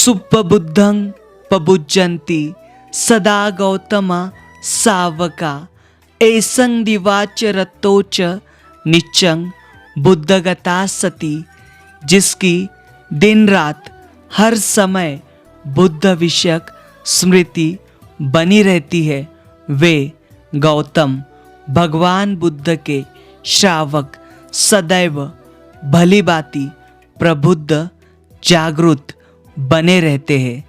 सुप्पबुद्धं पबुज्जन्ति सदा गौतमा सावका एसं दिवाच रतोच निच्चं बुद्धगता सती। जिसकी दिन रात हर समय बुद्ध विषयक स्मृति बनी रहती है, वे गौतम भगवान बुद्ध के श्रावक सदैव भली भांति प्रबुद्ध जागृत बने रहते हैं।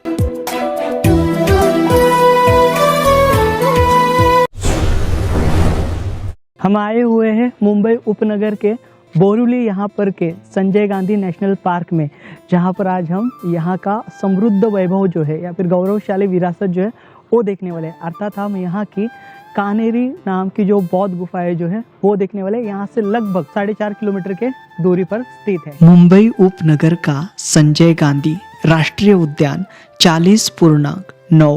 हम आए हुए हैं मुंबई उपनगर के बोरिवली यहाँ पर के संजय गांधी नेशनल पार्क में, जहाँ पर आज हम यहाँ का समृद्ध वैभव जो है या फिर गौरवशाली विरासत जो है वो देखने वाले हैं। अर्थात हम यहाँ की कानेरी नाम की जो बौद्ध गुफाएं जो है वो देखने वाले। यहाँ से लगभग 4.5 किलोमीटर के दूरी पर स्थित है। मुंबई उपनगर का संजय गांधी राष्ट्रीय उद्यान 40.9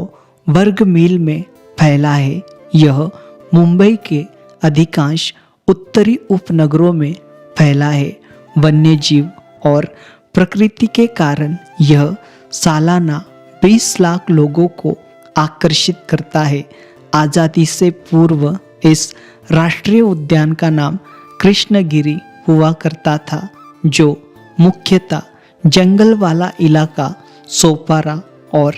वर्ग मील में फैला है। यह मुंबई के अधिकांश उत्तरी उपनगरों में फैला है। वन्य जीव और प्रकृति के कारण यह सालाना 20 लाख लोगों को आकर्षित करता है। आज़ादी से पूर्व इस राष्ट्रीय उद्यान का नाम कृष्णगिरी हुआ करता था, जो मुख्यतः जंगल वाला इलाका सोपारा और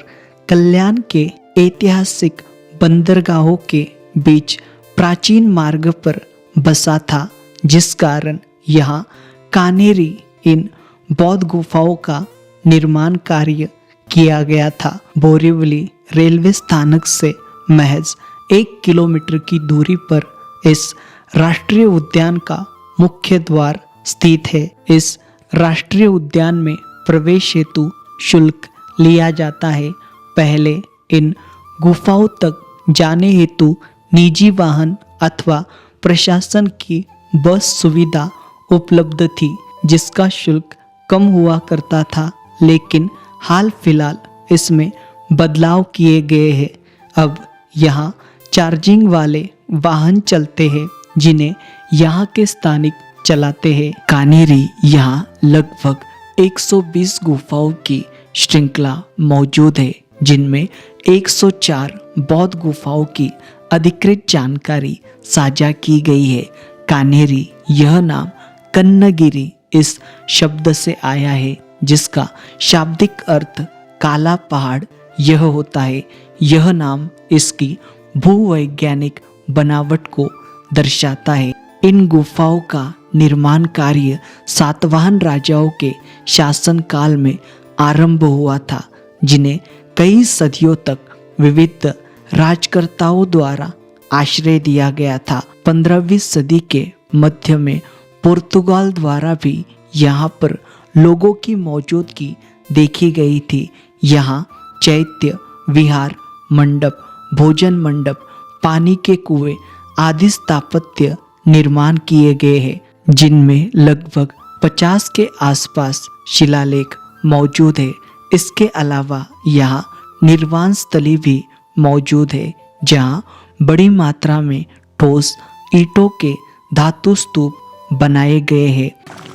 कल्याण के ऐतिहासिक बंदरगाहों के बीच प्राचीन मार्ग पर बसा था, जिस कारण यहाँ कानेरी इन बौद्ध गुफाओं का निर्माण कार्य किया गया था। बोरिवली रेलवे स्थानक से महज 1 किलोमीटर की दूरी पर इस राष्ट्रीय उद्यान का मुख्य द्वार स्थित है। इस राष्ट्रीय उद्यान में प्रवेश हेतु शुल्क लिया जाता है। पहले इन गुफाओं तक जाने हेतु निजी वाहन अथवा प्रशासन की बस सुविधा उपलब्ध थी, जिसका शुल्क कम हुआ करता था, लेकिन हाल फिलहाल इसमें बदलाव किए गए हैं। अब यहाँ चार्जिंग वाले वाहन चलते हैं, जिन्हें यहाँ के स्थानिक चलाते हैं। कानेरी यहाँ लगभग 120 गुफाओं की श्रृंखला मौजूद है, जिनमें 104 बौद्ध गुफाओं की अधिकृत जानकारी साझा की गई है। कानेरी यह नाम कन्नगिरी इस शब्द से आया है, जिसका शाब्दिक अर्थ काला पहाड़ यह होता है। यह नाम इसकी भूवैज्ञानिक बनावट को दर्शाता है। इन गुफाओं का निर्माण कार्य सातवाहन राजाओं के शासनकाल में आरंभ हुआ था, जिन्हें कई सदियों तक विविध राजकर्ताओं द्वारा आश्रय दिया गया था। 15वीं सदी के मध्य में पुर्तगाल द्वारा भी यहाँ पर लोगों की मौजूदगी देखी गई थी। यहाँ चैत्य, विहार मंडप, भोजन मंडप, पानी के कुएं आदि स्थापत्य निर्माण किए गए हैं, जिनमें लगभग 50 के आसपास शिलालेख मौजूद है। इसके अलावा यहाँ निर्वाण स्थली भी मौजूद है, जहाँ बड़ी मात्रा में ठोस ईंटों के धातु स्तूप बनाए गए हैं।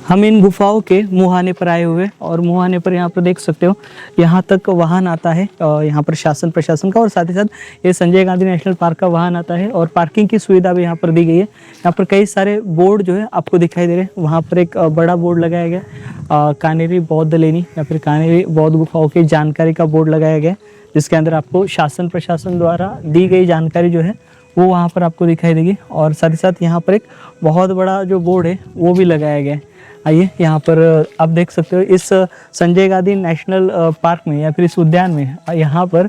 हम इन गुफाओं के मुहाने पर आए हुए और मुहाने पर यहाँ पर देख सकते हो, यहाँ तक वाहन आता है यहाँ पर शासन प्रशासन का, और साथ ही साथ ये संजय गांधी नेशनल पार्क का वाहन आता है, और पार्किंग की सुविधा भी यहाँ पर दी गई है। यहाँ पर कई सारे बोर्ड जो है आपको दिखाई दे रहे हैं। वहाँ पर एक बड़ा बोर्ड लगाया गया कानेरी बौद्ध लेनी या फिर कानेरी बौद्ध गुफाओं की जानकारी का बोर्ड लगाया गया, जिसके अंदर आपको शासन प्रशासन द्वारा दी गई जानकारी जो है वो वहाँ पर आपको दिखाई देगी। और साथ ही साथ यहाँ पर एक बहुत बड़ा जो बोर्ड है वो भी लगाया गया है। आइए यहाँ पर आप देख सकते हो, इस संजय गांधी नेशनल पार्क में या फिर इस उद्यान में यहाँ पर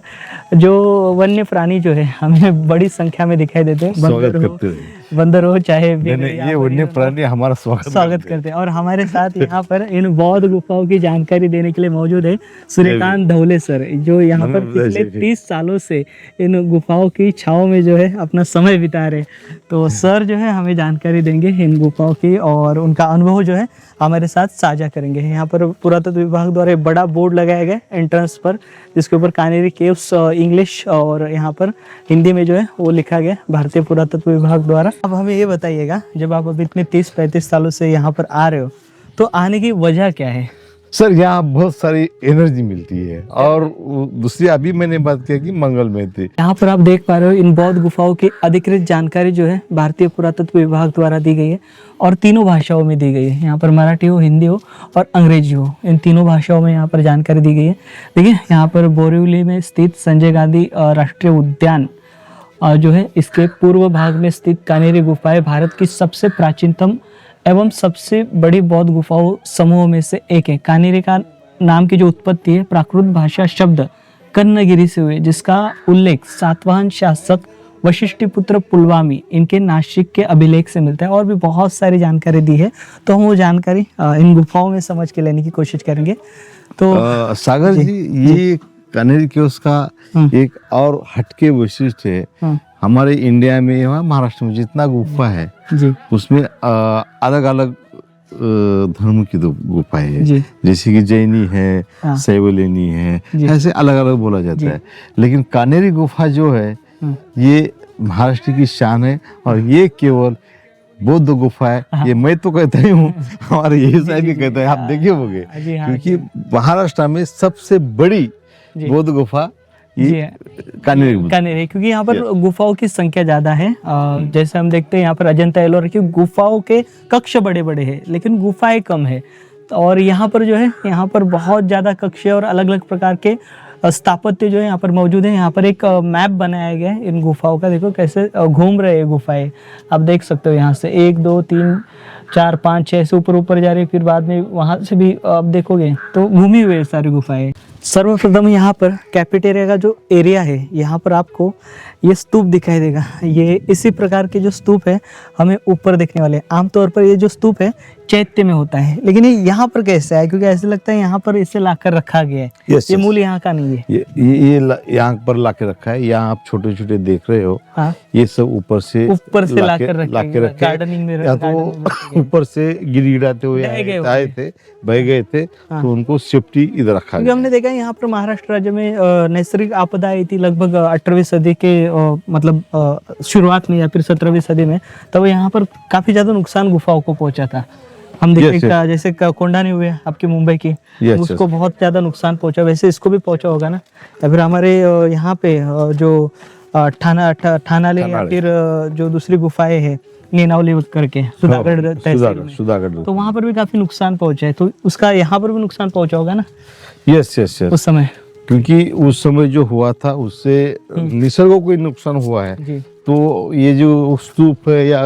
जो वन्य प्राणी जो है हमें बड़ी संख्या में दिखाई देते हैं। बंदर हो चाहे ये वन्य प्राणी हमारा स्वागत करते हैं। और हमारे साथ यहाँ पर इन बौद्ध गुफाओं की जानकारी देने के लिए मौजूद है सूर्यकांत धवले सर, जो यहाँ पर पिछले 30 सालों से इन गुफाओं की छाव में जो है अपना समय बिता रहे। तो सर जो है हमें जानकारी देंगे इन गुफाओं की और उनका अनुभव जो है हमारे साथ साझा करेंगे। यहाँ पर पुरातत्व विभाग द्वारा एक बड़ा बोर्ड लगाया गया एंट्रेंस पर, जिसके ऊपर कानेरी केव्स इंग्लिश और यहाँ पर हिंदी में जो है वो लिखा गया भारतीय पुरातत्व विभाग द्वारा। अब हमें ये बताइएगा, जब आप अभी इतने 30-35 सालों से यहाँ पर आ रहे हो तो आने की वजह क्या है? सर यहाँ बहुत सारी एनर्जी मिलती है। और दूसरी अभी मैंने बात किया कि मंगल में थी। यहाँ पर आप देख पा रहे हो इन बौद्ध गुफाओं की अधिकृत जानकारी जो है भारतीय पुरातत्व विभाग द्वारा दी गई है और तीनों भाषाओं में दी गई है। यहाँ पर मराठी हो, हिंदी हो और अंग्रेजी हो, इन तीनों भाषाओं में यहाँ पर जानकारी दी गई है। देखिए यहाँ पर बोरिवली में स्थित संजय गांधी राष्ट्रीय उद्यान जो है इसके पूर्व भाग में स्थित कानेरी गुफाएं भारत की सबसे प्राचीनतम एवं सबसे बड़ी बौद्ध गुफाओं समूह में से एक है। कानेरी का नाम की जो उत्पत्ति है प्राकृत भाषा शब्द कन्नगिरी से हुए, जिसका उल्लेख सातवाहन शासक वशिष्ठिपुत्र पुलवामी इनके नासिक के अभिलेख से मिलता है। और भी बहुत सारी जानकारी दी है, तो हम वो जानकारी इन गुफाओं में समझ के लेने की कोशिश करेंगे। तो सागर जी ये कानेरी केव्स का एक और हटके वैशिष्ट्य है। हमारे इंडिया में या महाराष्ट्र में जितना गुफा है जी उसमें अलग अलग धर्म की गुफाएं है। जी। जैसे कि जैनी है, हाँ। शैवलेनी है, जी। ऐसे अलग अलग बोला जाता है। लेकिन कानेरी गुफा जो है ये महाराष्ट्र की शान है। और ये केवल बौद्ध गुफा है, ये मैं तो कहता ही हूँ, हमारे यही साहब भी कहते हैं, आप देखे होंगे। जी हाँ, क्योंकि महाराष्ट्र में सबसे बड़ी बौद्ध गुफा ये कानेरी कानेरी, क्योंकि यहाँ पर गुफाओं की संख्या ज्यादा है। जैसे हम देखते हैं यहाँ पर अजंता एलोरा की गुफाओं के कक्ष बड़े बड़े हैं लेकिन गुफाएं कम है। और यहाँ पर जो है यहाँ पर बहुत ज्यादा कक्ष और अलग अलग प्रकार के स्थापत्य जो है यहाँ पर मौजूद है। यहाँ पर एक मैप बनाया गया है इन गुफाओं का। देखो कैसे घूम रहे हैं गुफाएं, आप देख सकते हो। यहाँ से 1 2 3 4 5 6 से ऊपर ऊपर जा रही है, फिर बाद में वहां से भी आप देखोगे तो घूमी हुई है सारी गुफाएं। सर्वप्रथम यहाँ पर कैफेटेरिया का जो एरिया है, यहाँ पर आपको ये स्तूप दिखाई देगा। ये इसी प्रकार के जो स्तूप है हमें ऊपर देखने वाले हैं। आमतौर पर ये जो स्तूप है चैत्य में होता है, लेकिन ये यहाँ पर कैसे है, क्योंकि ऐसे लगता है यहाँ पर इसे लाकर रखा गया है। Yes, ये yes. मूल यहाँ का नहीं है। ये यहाँ पर लाके रखा है। यहाँ आप छोटे छोटे देख रहे हो। हाँ। ये सब ऊपर से लाकर रखे गार्डनिंग में या तो ऊपर से गिड़गिड़ाते हुए आए थे, बह गए थे। हाँ। तो उनको सेफ्टी इधर रखा क्योंकि गया। हमने देखा यहाँ पर महाराष्ट्र राज्य में नैसर्गिक आपदा आई थी लगभग 18वीं सदी के मतलब शुरुआत में या फिर 17वीं सदी में। तब यहाँ पर काफी ज्यादा नुकसान गुफाओं को पहुंचा था। हम देखते हैं जैसे कोंडानी हुए आपकी मुंबई की, उसको बहुत ज्यादा नुकसान पहुंचा, वैसे इसको भी पहुंचा होगा ना। या फिर हमारे यहाँ पे जो ठानाले या फिर जो दूसरी गुफाएं है नीनावली करके सुधागढ़ तहसील में, सुधागढ़, तो वहां पर भी काफी नुकसान पहुंचा है। तो उसका यहाँ पर भी नुकसान पहुंचा होगा ना यस यस यस उस समय, क्योंकि उस समय जो हुआ था उससे निसर्ग को नुकसान हुआ है। जी। तो ये जो स्तूप है या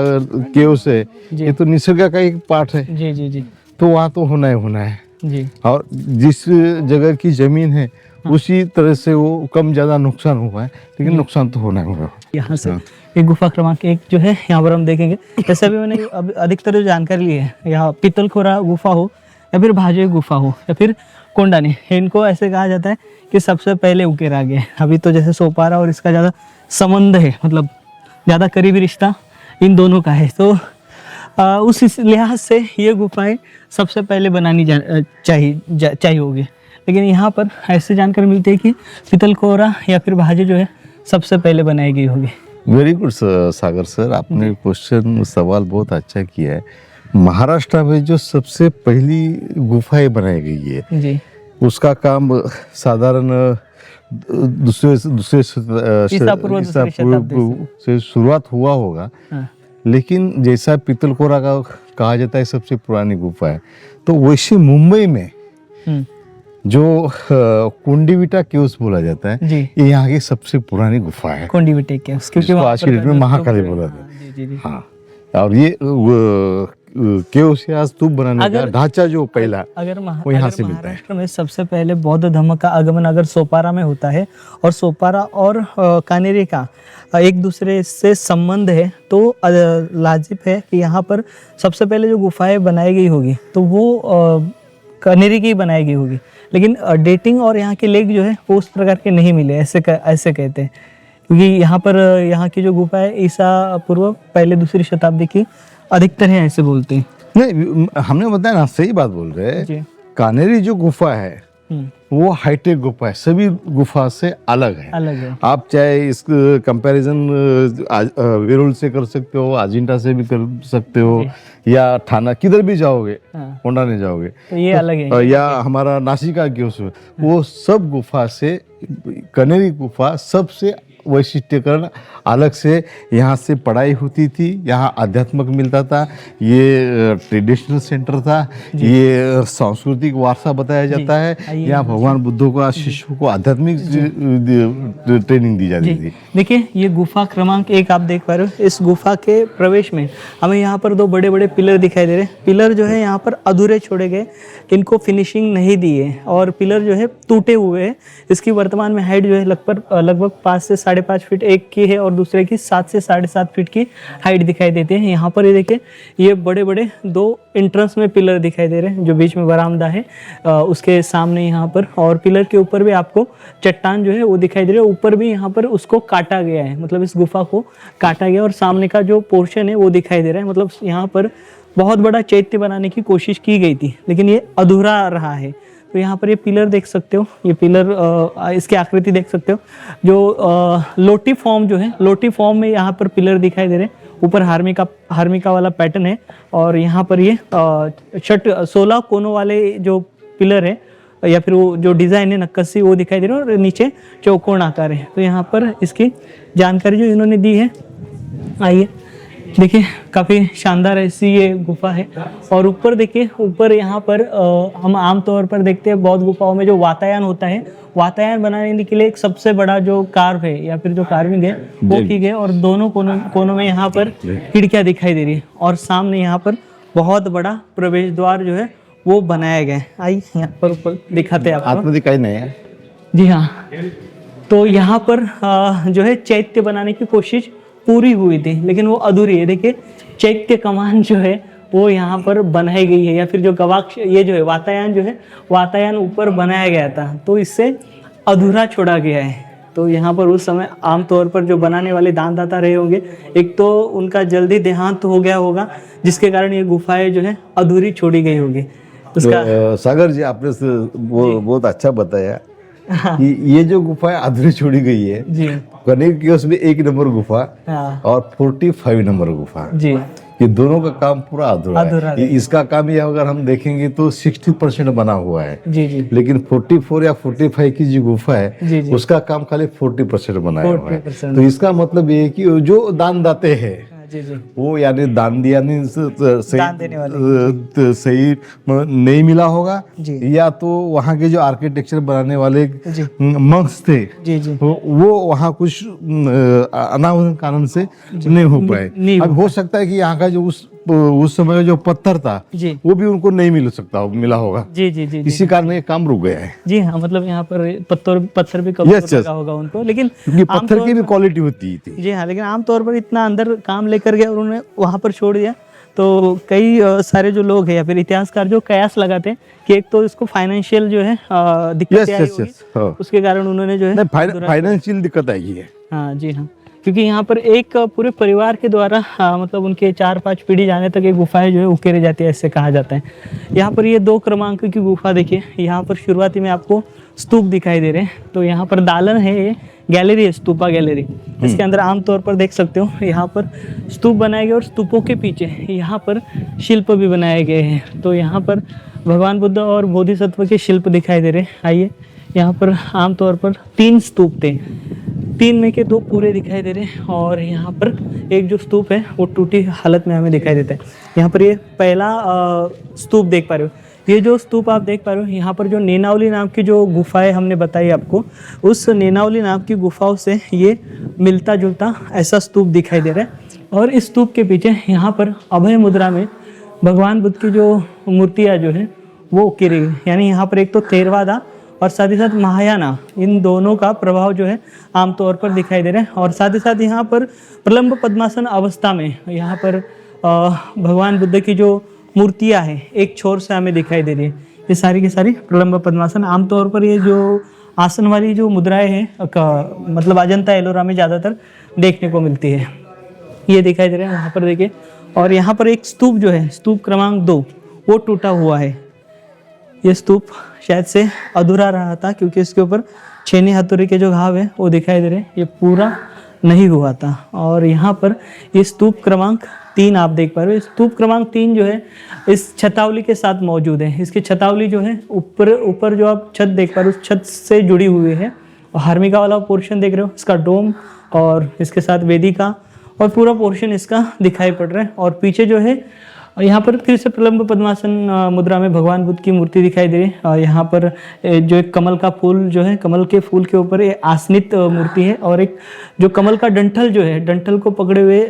केव्स है ये तो निसर्ग का एक पार्ट है। जी जी जी तो वहाँ तो होना है जी। और जिस जगह की जमीन है उसी तरह से वो कम ज्यादा नुकसान हुआ है, लेकिन नुकसान तो होना होगा। यहाँ से एक गुफा क्रमांक 1 जो है यहाँ पर हम देखेंगे। जैसे अभी मैंने अब अधिकतर जो जानकारी ली है, यहाँ पितलखोरा गुफा हो या फिर भाजे गुफा हो या फिर कोंडानी, इनको ऐसे कहा जाता है कि सबसे पहले उकेरा गया है। अभी तो जैसे सोपारा और इसका ज़्यादा संबंध है, मतलब ज़्यादा करीबी रिश्ता इन दोनों का है। तो उस लिहाज से ये गुफाएं सबसे पहले बनानी चाहिए होगी। लेकिन यहाँ पर ऐसी जानकारी मिलती है कि पितलखोरा या फिर भाजे जो है सबसे पहले बनाई गई होगी। वेरी गुड सागर सर, आपने क्वेश्चन सवाल बहुत अच्छा किया है। महाराष्ट्र में जो सबसे पहली गुफाएं बनाई गई है जी, उसका काम साधारण दूसरे ईसा पूर्व से शुरुआत हुआ होगा। हाँ। लेकिन जैसा पितलखोरा का कहा जाता है सबसे पुरानी गुफा है, तो वैसे मुंबई में जो कुंडीविटा केव्स बोला जाता है जी, ये यहाँ की सबसे पुरानी गुफा है। कुंडीविटा केव्स, क्योंकि आज के डेट में महाकाली बोला था। जी जी जी। हाँ, और ये केव्स या स्तूप बनाने का ढांचा जो पहला अगर यहाँ से मिलता है। महाराष्ट्र में सबसे पहले बौद्ध धर्म का आगमन अगर सोपारा में होता है और सोपारा और कानेरी का एक दूसरे से संबंध है, तो लाजिब है कि यहाँ पर सबसे पहले जो गुफाएं बनाई गई होगी तो वो कानेरी की बनाई गई होगी। लेकिन डेटिंग और यहाँ के लेख जो है वो उस प्रकार के नहीं मिले, ऐसे कहते हैं। क्योंकि यहाँ पर यहाँ की जो गुफा है ईसा पूर्व पहले दूसरी शताब्दी की अधिकतर है, ऐसे बोलते हैं। नहीं, हमने बताया ना, सही बात बोल रहे हैं। कानेरी जो गुफा है वो हाईटेक गुफा है, सभी गुफा से अलग है। अलग है। आप चाहे इस कंपैरिजन वेरुल से कर सकते हो, अजिंठा से भी कर सकते हो, या थाना किधर भी जाओगे, होंडा नहीं जाओगे तो ये अलग है। या हमारा नासिका के उसमें, वो सब गुफा से, कनेरी गुफा सबसे वैशिष्ट्यकरण अलग से। यहाँ से पढ़ाई होती थी, यहाँ आध्यात्मिक मिलता था, ये ट्रेडिशनल सेंटर था, ये सांस्कृतिक वारसा बताया जाता है। यहाँ भगवान बुद्ध का शिष्यों को आध्यात्मिक ट्रेनिंग दी जाती थी। देखिए ये गुफा क्रमांक 1 आप देख पा रहे हो। इस गुफा के प्रवेश में हमें यहाँ पर 2 बड़े बड़े पिलर दिखाई दे रहे हैं। पिलर जो है यहाँ पर अधूरे छोड़े गए, इनको फिनिशिंग नहीं दी है, और पिलर जो है टूटे हुए हैं। इसकी वर्तमान में हाइट जो है लगभग 5 से 5.5 फीट एक की है, और दूसरे की 7 से 7.5 फीट की हाइट दिखाई देती है। यहाँ पर ये देखिए, ये बड़े बड़े 2 एंट्रेंस में पिलर दिखाई दे रहे हैं, जो बीच में बरामदा है उसके सामने यहाँ पर, और पिलर के ऊपर भी आपको चट्टान जो है वो दिखाई दे रही है। ऊपर भी यहाँ पर उसको काटा गया है, मतलब इस गुफा को काटा गया, और सामने का जो पोर्शन है वो दिखाई दे रहा है। मतलब यहाँ पर बहुत बड़ा चैत्य बनाने की कोशिश की गई थी, लेकिन ये अधूरा रहा है। तो यहाँ पर ये पिलर देख सकते हो, ये पिलर इसकी आकृति देख सकते हो, जो लोटी फॉर्म जो है, लोटी फॉर्म में यहाँ पर पिलर दिखाई दे रहे हैं। ऊपर हार्मिका वाला पैटर्न है, और यहाँ पर ये 16 कोनों वाले जो पिलर है, या फिर वो जो डिज़ाइन है नक्काशी, वो दिखाई दे रहा है, और नीचे चौकोन आकार है। तो यहाँ पर इसकी जानकारी जो इन्होंने दी है, आइए देखिए, काफ़ी शानदार ऐसी ये गुफा है। और ऊपर देखिए, ऊपर यहाँ पर हम आमतौर पर देखते हैं बौद्ध गुफाओं में जो वातायन होता है, वातायन बनाने के लिए एक सबसे बड़ा जो कार्व है या फिर जो कार्विंग है वो की गई, और दोनों कोनों में यहाँ पर खिड़कियाँ दिखाई दे रही है, और सामने यहाँ पर बहुत बड़ा प्रवेश द्वार जो है वो बनाया गया है। आइए यहाँ पर ऊपर दिखाते हैं आपको। दिखाई नहीं है। जी हाँ, तो यहाँ पर जो है चैत्य बनाने की कोशिश पूरी हुई थी, लेकिन वो अधूरी है। देखिए, चैत्य कमान जो है वो यहाँ पर बनाई गई है, या फिर जो गवाक्ष, ये जो है वातायन जो है, वातायन ऊपर बनाया गया था, तो इससे अधूरा छोड़ा गया है। तो यहाँ पर उस समय आमतौर पर जो बनाने वाले दानदाता रहे होंगे, एक तो उनका जल्दी देहांत हो गया होगा, जिसके कारण ये गुफाएं जो है अधूरी छोड़ी गई होगी। उसका सागर जी, आपने बहुत अच्छा बताया कि ये जो गुफा अधूरी छोड़ी गई है जी, कनेरी की उसमें 1 नंबर गुफा और 45 नंबर गुफा जी, ये दोनों का काम पूरा अधूरा है। इसका काम ये अगर हम देखेंगे तो 60% बना हुआ है जी जी, लेकिन 44 या 45 की जो गुफा है जी जी, उसका काम खाली 40% बनाया हुआ है। 40%। तो इसका मतलब ये है कि जो दान दाते हैं जी जी, वो यानी दान दिया नहीं दान देने वाले सही नहीं मिला होगा, जी, या तो वहाँ के जो आर्किटेक्चर बनाने वाले जी, मंक्स थे जी जी, वो वहाँ कुछ अनावरण कारण से नहीं हो पाए। अब हो सकता है कि यहाँ का जो उस समय का जो पत्थर था जी, वो भी उनको नहीं मिला होगा, जी जी जी, इसी कारण ये काम रुक गया है। जी हाँ, मतलब यहाँ पर पत्थर भी कमजोर लगा होगा उनको, लेकिन क्योंकि पत्थर की भी क्वालिटी होती थी। जी हाँ, लेकिन आमतौर पर इतना अंदर काम लेकर गया और उन्होंने वहाँ पर छोड़ दिया। तो कई सारे जो लोग हैं या फिर इतिहासकार जो कयास लगाते हैं कि एक तो इसको फाइनेंशियल जो है दिक्कतें आई होगी, उसके कारण उन्होंने जो है फाइनेंशियल दिक्कत आई है। हाँ जी हाँ, क्योंकि यहाँ पर एक पूरे परिवार के द्वारा मतलब उनके 4-5 पीढ़ी जाने तक ये गुफाएं जो है उकेरी जाती है, ऐसे कहा जाता है। यहाँ पर ये 2 क्रमांक की गुफा देखिए, यहाँ पर शुरुआती में आपको स्तूप दिखाई दे रहे हैं। तो यहाँ पर दालन है, ये गैलरी है, स्तूपा गैलरी। इसके अंदर आमतौर पर देख सकते हो यहाँ पर स्तूप बनाए गए, और स्तूपों के पीछे यहाँ पर शिल्प भी बनाए गए हैं। तो यहाँ पर भगवान बुद्ध और बोधिसत्व के शिल्प दिखाई दे रहे हैं। आइए, यहाँ पर आमतौर पर 3 स्तूप थे, 3 में के 2 पूरे दिखाई दे रहे हैं, और यहाँ पर एक जो स्तूप है वो टूटी हालत में हमें दिखाई देता है। यहाँ पर ये पहला स्तूप देख पा रहे हो। ये जो स्तूप आप देख पा रहे हो, यहाँ पर जो नेनावली नाम की जो गुफाएं हमने बताई आपको, उस नेनावली नाम की गुफाओं से ये मिलता जुलता ऐसा स्तूप दिखाई दे रहा है। और इस स्तूप के पीछे यहाँ पर अभय मुद्रा में भगवान बुद्ध की जो मूर्तियाँ जो है वो उकेरी गई, यानी यहाँ पर एक तो थेरवादा और साथ ही साथ महायाना, इन दोनों का प्रभाव जो है आमतौर पर दिखाई दे रहा है। और साथ ही साथ यहाँ पर प्रलंब पद्मासन अवस्था में यहाँ पर भगवान बुद्ध की जो मूर्तियाँ हैं एक छोर से हमें दिखाई दे रही है। ये सारी की सारी प्रलंब पद्मासन, आमतौर पर ये जो आसन वाली जो मुद्राएं हैं मतलब अजंता एलोरा में ज़्यादातर देखने को मिलती है। ये दिखाई दे रहा है वहाँ पर देखिए। और यहाँ पर एक स्तूप जो है, स्तूप क्रमांक 2, वो टूटा हुआ है। ये स्तूप शायद से अधूरा रहा था क्योंकि इसके ऊपर छेनी हथौड़ी के जो घाव है वो दिखाई दे रहे हैं, ये पूरा नहीं हुआ था। और यहाँ पर ये स्तूप क्रमांक 3 आप देख पा रहे हो। स्तूप क्रमांक 3 जो है इस छतावली के साथ मौजूद है। इसकी छतावली जो है ऊपर जो आप छत देख पा रहे हो उस छत से जुड़ी हुई है। और हार्मिका वाला पोर्शन देख रहे हो, इसका डोम और इसके साथ वेदिका और पूरा पोर्शन इसका दिखाई पड़ रहा है। और पीछे जो है यहाँ पर फिर से प्रलंब पद्मासन मुद्रा में भगवान बुद्ध की मूर्ति दिखाई दे रही है। और यहाँ पर जो एक कमल का फूल जो है, कमल के फूल के ऊपर ये आसनित मूर्ति है। और एक जो कमल का डंठल जो है, डंठल को पकड़े हुए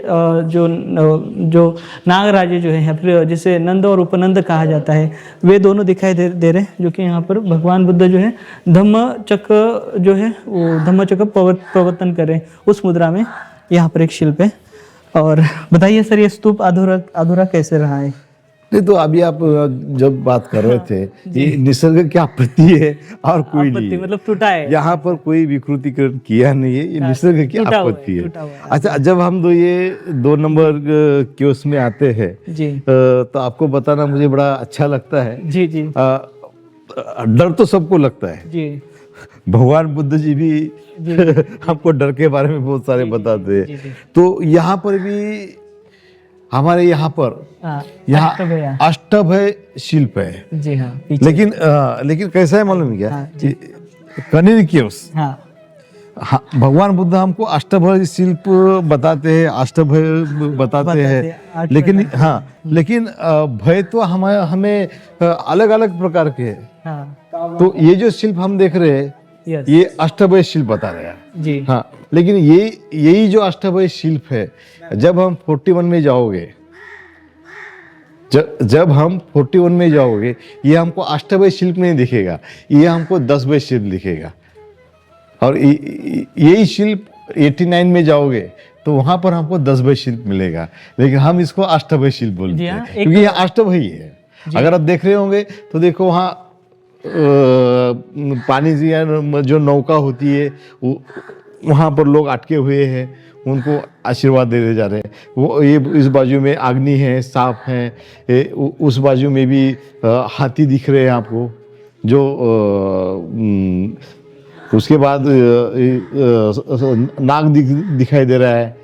जो नागराजे जो है या फिर जिसे नंद और उपनंद कहा जाता है, वे दोनों दिखाई दे रहे हैं। जो कि यहाँ पर भगवान बुद्ध जो है धम्म चक्र जो है वो धम्म चक्र प्रवर्तन कर रहे हैं, उस मुद्रा में यहाँ पर एक शिल्प है। और बताइए सर, ये स्तूप अधूरा कैसे रहा है? नहीं तो अभी आप जब बात कर रहे थे ये निसर्ग की आपत्ति है और कोई नहीं है। मतलब टूटा है, यहाँ पर कोई विकृतीकरण किया नहीं है, ये निसर्ग की आपत्ति है। अच्छा, जब हम ये 2 नंबर के उसमें आते हैं जी, तो आपको बताना मुझे बड़ा अच्छा लगता है। जी जी, डर तो सबको लगता है जी, भगवान बुद्ध जी भी हमको डर के बारे में बहुत सारे बताते हैं। तो यहाँ पर भी हमारे यहाँ पर यहाँ अष्टभय शिल्प है जी हाँ। लेकिन कैसा है मालूम है क्या? कनिरिक्योस, हाँ, भगवान बुद्ध हमको अष्टभय शिल्प बताते हैं, अष्टभय बताते हैं, लेकिन भय तो हमें अलग अलग प्रकार के हैं। तो ये जो शिल्प हम देख रहे हैं ये अष्टभय शिल्प बता रहे हैं जी। हाँ, लेकिन यही जो अष्टभय शिल्प है, जब हम 41 में जाओगे, जब हम 41 में जाओगे, ये हमको अष्टभय शिल्प नहीं दिखेगा, ये हमको 10भय शिल्प दिखेगा। और यही शिल्प 89 में जाओगे तो वहां पर हमको 10भय शिल्प मिलेगा, लेकिन हम इसको अष्टभय शिल्प बोलते हैं क्योंकि ये अष्टभय है। अगर आप देख रहे होंगे तो देखो वहाँ पानी जो नौका होती है वहाँ पर लोग अटके हुए हैं, उनको आशीर्वाद दे जा रहे हैं। वो ये इस बाजू में अग्नि है, सांप है, उस बाजू में भी हाथी दिख रहे हैं आपको, जो उसके बाद नाग दिखाई दे रहा है।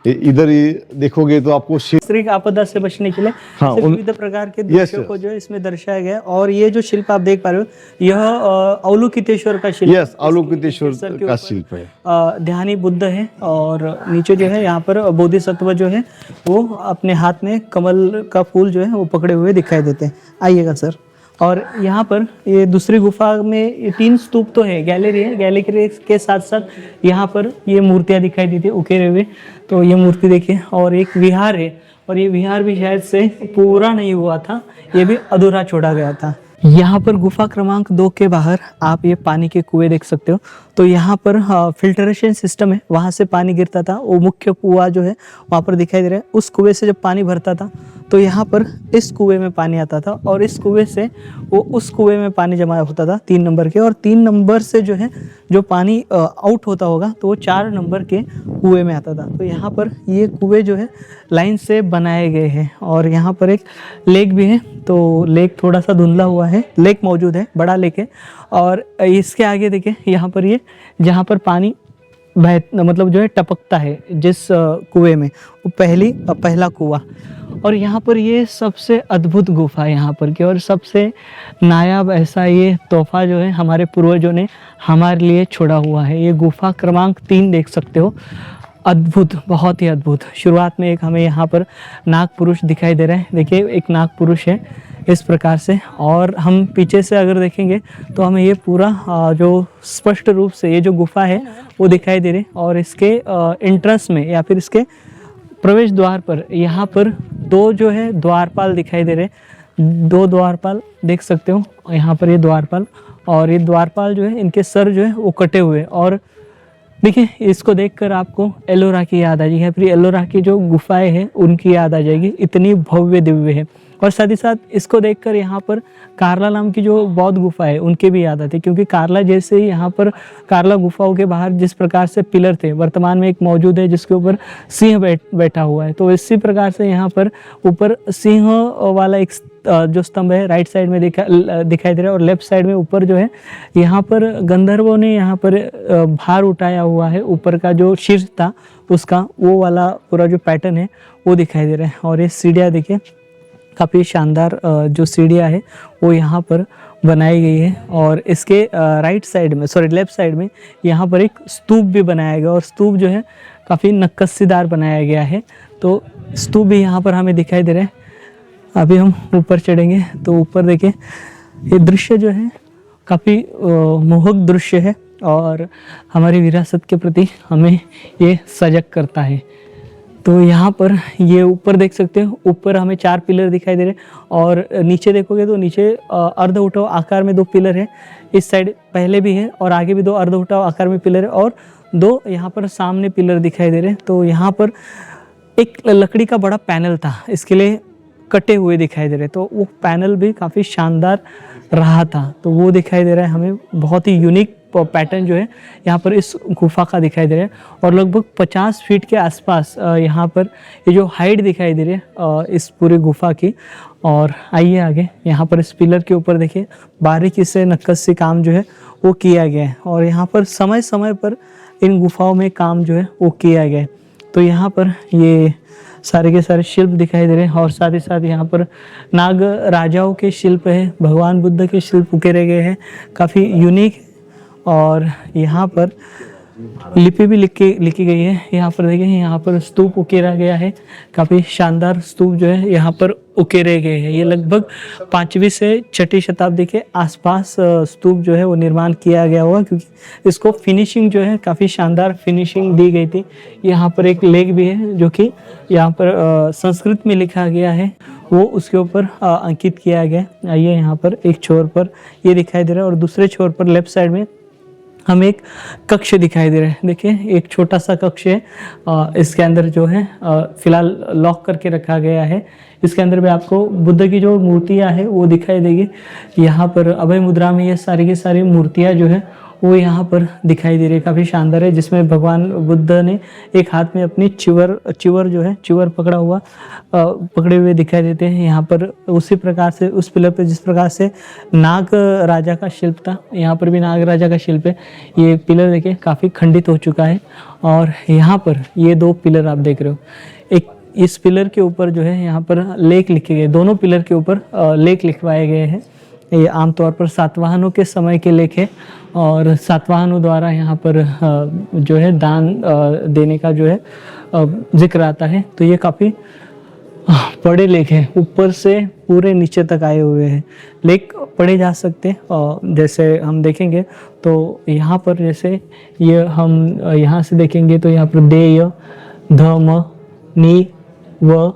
इधर देखोगे तो आपको शास्त्रिक आपदा से बचने के लिए विविध प्रकार के दृश्यों को जो है इसमें दर्शाया गया। और ये जो शिल्प आप देख पा रहे हो, यह अवलोकितेश्वर का शिल्प, अवलोकितेश्वर का शिल्प है। ध्यानी बुद्ध है और नीचे जो है यहाँ पर बोधिसत्व जो है वो अपने हाथ में कमल का फूल जो है वो पकड़े हुए दिखाई देते हैं। आइएगा सर। और यहाँ पर ये दूसरी गुफा में 3 स्तूप तो है, गैलरी है, गैलरी के साथ साथ यहाँ पर ये मूर्तियाँ दिखाई देती है उकेरे हुए। तो ये मूर्ति देखिए, और एक विहार है, और ये विहार भी शायद से पूरा नहीं हुआ था, ये भी अधूरा छोड़ा गया था। यहाँ पर गुफा क्रमांक 2 के बाहर आप ये पानी के कुएं देख सकते हो। तो यहाँ पर फिल्टरेशन सिस्टम है, वहाँ से पानी गिरता था, वो मुख्य कुआं जो है वहाँ पर दिखाई दे रहा है। उस कुएं से जब पानी भरता था तो यहाँ पर इस कुएं में पानी आता था, और इस कुएं से वो उस कुएं में पानी जमा होता था 3 नंबर के, और 3 नंबर से जो है जो पानी आउट होता होगा तो वो 4 नंबर के कुएं में आता था। तो यहाँ पर ये कुएं जो है लाइन से बनाए गए हैं। और यहाँ पर एक लेक भी है, तो लेक थोड़ा सा धुंधला हुआ है, लेक मौजूद है, बड़ा लेक है। और इसके आगे देखिए यहाँ पर ये जहाँ पर पानी मतलब जो है टपकता है जिस कुएं में, वो पहला कुआं। और यहाँ पर ये सबसे अद्भुत गुफा है यहाँ पर की, और सबसे नायाब ऐसा ये तोहफा जो है हमारे पूर्वजों ने हमारे लिए छोड़ा हुआ है। ये गुफा क्रमांक 3 देख सकते हो, अद्भुत, बहुत ही अद्भुत। शुरुआत में एक हमें यहाँ पर नाग पुरुष दिखाई दे रहा है, देखिए एक नाग पुरुष है इस प्रकार से। और हम पीछे से अगर देखेंगे तो हमें ये पूरा जो स्पष्ट रूप से ये जो गुफा है वो दिखाई दे रही है। और इसके एंट्रेंस में या फिर इसके प्रवेश द्वार पर यहाँ पर 2 जो है द्वारपाल दिखाई दे रहे हैं, 2 द्वारपाल देख सकते हो यहाँ पर, ये द्वारपाल। और ये द्वारपाल जो है इनके सर जो है वो कटे हुए, और देखिए इसको देखकर आपको एलोरा की याद आ जाएगी, फिर एलोरा की जो गुफाएं हैं उनकी याद आ जाएगी, इतनी भव्य दिव्य है। और साथ ही साथ इसको देखकर यहाँ पर कार्ला नाम की जो बौद्ध गुफा है उनके भी याद आती है, क्योंकि कार्ला जैसे ही यहाँ पर कार्ला गुफाओं के बाहर जिस प्रकार से पिलर थे, वर्तमान में एक मौजूद है जिसके ऊपर सिंह बैठा हुआ है, तो इसी प्रकार से यहाँ पर ऊपर सिंह वाला एक जो स्तंभ है राइट साइड में दिखाई दे रहा है, और लेफ्ट साइड में ऊपर जो है यहाँ पर गंधर्वों ने यहाँ पर भार उठाया हुआ है, ऊपर का जो शीर्ष था उसका वो वाला पूरा जो पैटर्न है वो दिखाई दे रहा है। और ये सीढ़ियाँ देखिए, काफ़ी शानदार जो सीढ़ियाँ है वो यहाँ पर बनाई गई है, और इसके राइट साइड में लेफ्ट साइड में यहाँ पर एक स्तूप भी बनाया गया, और स्तूप जो है काफ़ी नक्काशीदार बनाया गया है। तो स्तूप भी यहाँ पर हमें दिखाई दे रहा है। अभी हम ऊपर चढ़ेंगे तो ऊपर देखिए, ये दृश्य जो है काफ़ी मोहक दृश्य है, और हमारी विरासत के प्रति हमें ये सजग करता है। तो यहाँ पर ये ऊपर देख सकते हो, ऊपर हमें 4 पिलर दिखाई दे रहे हैं, और नीचे देखोगे तो नीचे अर्ध उठाव आकार में 2 पिलर है। इस साइड पहले भी है और आगे भी 2 अर्ध उठाव आकार में पिलर है, और 2 यहाँ पर सामने पिलर दिखाई दे रहे हैं। तो यहाँ पर एक लकड़ी का बड़ा पैनल था, इसके लिए कटे हुए दिखाई दे रहे, तो वो पैनल भी काफ़ी शानदार रहा था। तो वो दिखाई दे रहा है हमें, बहुत ही यूनिक पैटर्न जो है यहाँ पर इस गुफा का दिखाई दे रहा है, और लगभग 50 फीट के आसपास यहाँ पर ये जो हाइट दिखाई दे रही है इस पूरी गुफा की। और आइए आगे, यहाँ पर इस पिलर के ऊपर देखिए बारीकी से नक्काशी काम जो है वो किया गया है, और यहाँ पर समय समय पर इन गुफाओं में काम जो है वो किया गया है। तो यहाँ पर ये सारे के सारे शिल्प दिखाई दे रहे हैं, और साथ ही साथ यहाँ पर नाग राजाओं के शिल्प है, भगवान बुद्ध के शिल्प उकेरे गए हैं, काफ़ी यूनिक। और यहाँ पर लिपि भी लिखी गई है। यहाँ पर देखिए, यहाँ पर स्तूप उकेरा गया है, काफ़ी शानदार स्तूप जो है यहाँ पर उकेरे गए हैं। ये लगभग 5वीं से 6ठी शताब्दी के आसपास स्तूप जो है वो निर्माण किया गया होगा, क्योंकि इसको फिनिशिंग जो है काफ़ी शानदार फिनिशिंग दी गई थी। यहाँ पर एक लेख भी है जो कि यहाँ पर संस्कृत में लिखा गया है, वो उसके ऊपर अंकित किया गया। आइए, यहाँ पर एक छोर पर ये दिखाई दे रहा है, और दूसरे छोर पर लेफ्ट साइड में हमें एक कक्ष दिखाई दे रहा है। देखिए, एक छोटा सा कक्ष है, इसके अंदर जो है फिलहाल लॉक करके रखा गया है। इसके अंदर भी आपको बुद्ध की जो मूर्तियां है वो दिखाई देगी। यहाँ पर अभय मुद्रा में ये सारी की सारी मूर्तियां जो है वो यहाँ पर दिखाई दे रही है, काफ़ी शानदार है, जिसमें भगवान बुद्ध ने एक हाथ में अपनी चिवर पकड़े हुए दिखाई देते हैं। यहाँ पर उसी प्रकार से उस पिलर पे जिस प्रकार से नाग राजा का शिल्प था, यहाँ पर भी नाग राजा का शिल्प है। ये पिलर देखिए काफ़ी खंडित हो चुका है, और यहाँ पर ये 2 पिलर आप देख रहे हो, एक इस पिलर के ऊपर जो है यहाँ पर लेख लिखे गए, दोनों पिलर के ऊपर लेख लिखवाए गए हैं। ये आमतौर पर सातवाहनों के समय के लेख है, और सातवाहनों द्वारा यहाँ पर जो है दान देने का जो है जिक्र आता है। तो ये काफ़ी बड़े लेख हैं, ऊपर से पूरे नीचे तक आए हुए हैं। लेख पढ़े जा सकते हैं, और जैसे हम देखेंगे तो यहाँ पर जैसे ये हम यहाँ से देखेंगे तो यहाँ पर देय, धम, नी व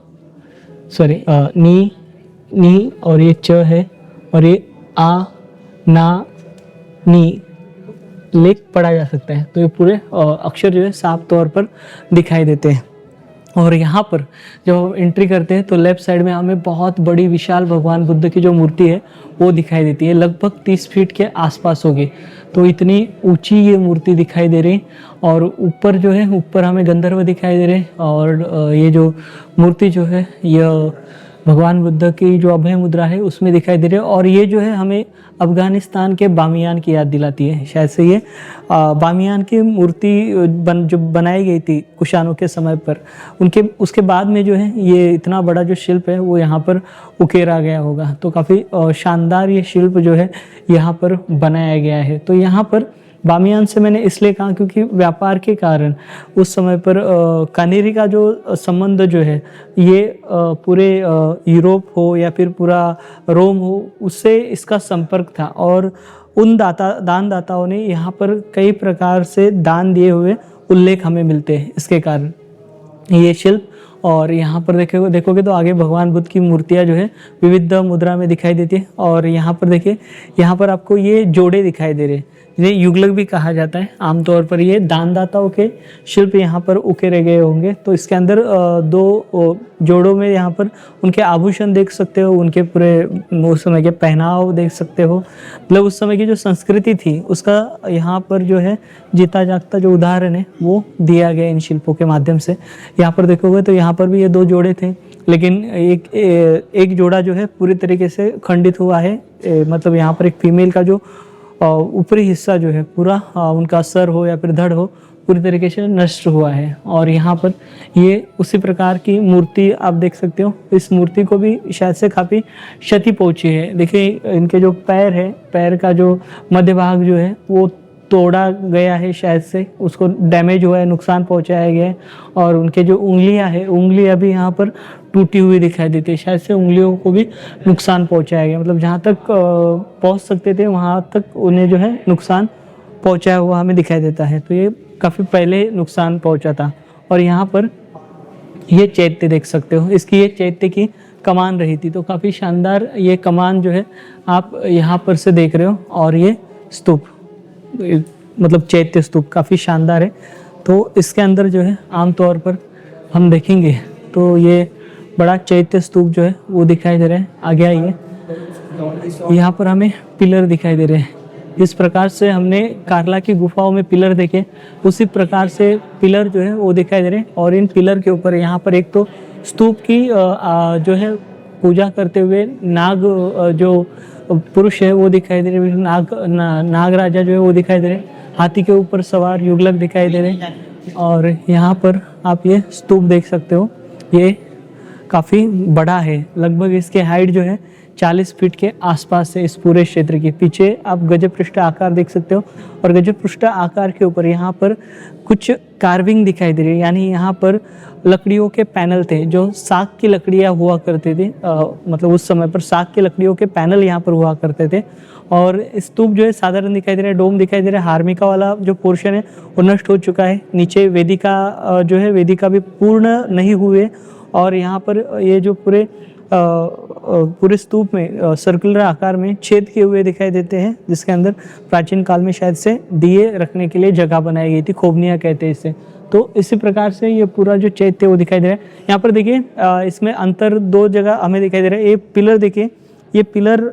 नी और ये च है, और ये आ, ना, नी लेख पढ़ा जा सकता है। तो ये पूरे अक्षर जो है साफ तौर पर दिखाई देते हैं। और यहाँ पर जब हम एंट्री करते हैं तो लेफ्ट साइड में हमें बहुत बड़ी विशाल भगवान बुद्ध की जो मूर्ति है वो दिखाई देती है, लगभग 30 फीट के आसपास होगी। तो इतनी ऊंची ये मूर्ति दिखाई दे रही, और ऊपर जो है ऊपर हमें गंधर्व दिखाई दे रहे, और ये जो मूर्ति जो है यह भगवान बुद्ध की जो अभय मुद्रा है उसमें दिखाई दे रही है। और ये जो है हमें अफगानिस्तान के बामियान की याद दिलाती है। शायद से ये बामियान की मूर्ति जो बनाई गई थी कुषाणों के समय पर, उसके बाद में जो है ये इतना बड़ा जो शिल्प है वो यहाँ पर उकेरा गया होगा। तो काफ़ी शानदार ये शिल्प जो है यहाँ पर बनाया गया है। तो यहाँ पर बामियान से मैंने इसलिए कहा क्योंकि व्यापार के कारण उस समय पर कानेरी का जो संबंध जो है ये पूरे यूरोप हो या फिर पूरा रोम हो उससे इसका संपर्क था, और उन दानदाताओं ने यहाँ पर कई प्रकार से दान दिए हुए उल्लेख हमें मिलते हैं। इसके कारण ये शिल्प, और यहाँ पर देखोगे तो आगे भगवान बुद्ध की मूर्तियाँ जो है विविध मुद्रा में दिखाई देती है। और यहाँ पर देखिए, यहाँ पर आपको ये जोड़े दिखाई दे रहे हैं, इन्हें युगलक भी कहा जाता है। आमतौर पर ये दानदाताओं के शिल्प यहाँ पर उकेरे गए होंगे। तो इसके अंदर दो जोड़ों में यहाँ पर उनके आभूषण देख सकते हो, उनके पूरे उस समय के पहनाव देख सकते हो। मतलब उस समय की जो संस्कृति थी उसका यहाँ पर जो है जीता जागता जो उदाहरण है वो दिया गया इन शिल्पों के माध्यम से। यहाँ पर देखोगे तो यहाँ पर भी ये दो जोड़े थे, लेकिन एक जोड़ा जो है पूरी तरीके से खंडित हुआ है। मतलब यहाँ पर एक फीमेल का जो ऊपरी हिस्सा जो है पूरा उनका सर हो या फिर धड़ हो पूरी तरीके से नष्ट हुआ है। और यहाँ पर ये उसी प्रकार की मूर्ति आप देख सकते हो। इस मूर्ति को भी शायद से काफ़ी क्षति पहुंची है। देखिए इनके जो पैर है, पैर का जो मध्य भाग जो है वो तोड़ा गया है, शायद से उसको डैमेज हुआ है, नुकसान पहुंचाया गया है। और उनके जो उंगलियां है, उंगलियां भी यहाँ पर टूटी हुई दिखाई देती है, शायद से उंगलियों को भी नुकसान पहुंचाया गया। मतलब जहाँ तक पहुंच सकते थे वहाँ तक उन्हें जो है नुकसान पहुंचाया हुआ हमें दिखाई देता है। तो ये काफ़ी पहले नुकसान पहुंचा था। और यहाँ पर ये चैत्य देख सकते हो, इसकी ये चैत्य की कमान रही थी। तो काफ़ी शानदार ये कमान जो है आप यहाँ पर से देख रहे हो। और ये स्तूप मतलब चैत्य स्तूप काफ़ी शानदार है। तो इसके अंदर जो है आमतौर पर हम देखेंगे तो ये बड़ा चैत्य स्तूप जो है वो दिखाई दे रहा है। आगे आइए, यहाँ पर हमें पिलर दिखाई दे रहे हैं। इस प्रकार से हमने कार्ला की गुफाओं में पिलर देखे, उसी प्रकार से पिलर जो है वो दिखाई दे रहे हैं। और इन पिलर के ऊपर यहाँ पर एक तो स्तूप की जो है पूजा करते हुए नाग जो पुरुष है वो दिखाई दे रहे हैं। नाग राजा जो है वो दिखाई दे रहे हैं। हाथी के ऊपर सवार युगलक दिखाई दे रहे हैं। और यहाँ पर आप ये स्तूप देख सकते हो, ये काफ़ी बड़ा है। लगभग इसके हाइट जो है 40 फीट के आसपास है इस पूरे क्षेत्र की। पीछे आप गजब पृष्ठ आकार देख सकते हो। और गजब पृष्ठ आकार के ऊपर यहाँ पर कुछ कार्विंग दिखाई दे रही है, यानी यहाँ पर लकड़ियों के पैनल थे जो साग की लकड़ियाँ हुआ करते थे। मतलब उस समय पर साग की लकड़ियों के पैनल यहाँ पर हुआ करते थे। और स्तूप जो है साधारण दिखाई दे रहा है, डोम दिखाई दे रहा है। हार्मिका वाला जो पोर्शन है वो नष्ट हो चुका है। नीचे वेदिका जो है, वेदिका भी पूर्ण नहीं हुए। और यहाँ पर ये जो पूरे स्तूप में सर्कुलर आकार में छेद किए हुए दिखाई देते हैं, जिसके अंदर प्राचीन काल में शायद से दिए रखने के लिए जगह बनाई गई थी। खोबनिया कहते हैं इसे। तो इसी प्रकार से ये पूरा जो चैत्य वो दिखाई दे रहा है। यहाँ पर देखिए इसमें अंतर दो जगह हमें दिखाई दे रहा है। ये पिलर देखिए, ये पिलर